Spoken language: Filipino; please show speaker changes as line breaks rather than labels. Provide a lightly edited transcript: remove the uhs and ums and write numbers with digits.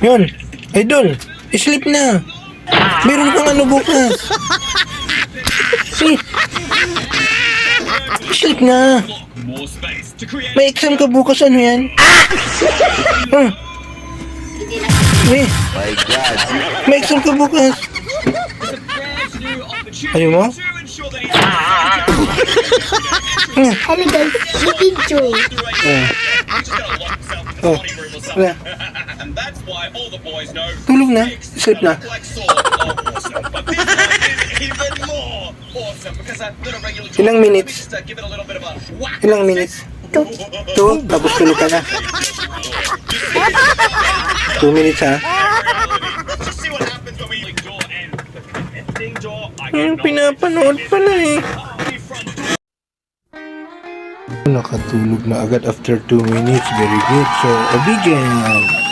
Yun. Idol, sleep na. Meron kang ano bukas. Sleep na. May exam ka bukas, ano yan?
My God.
May exam ka bukas. Ano mo?
Ano guys? Video.
Oh. Wala. Tulog na. Sleep na. Ilang minutes? Ilang minutes? 2? Tapos tulog ka na. 2 minutes ha? Pinapanood pala eh. Nakatulog na agad after 2 minutes. Very good. So, obedient.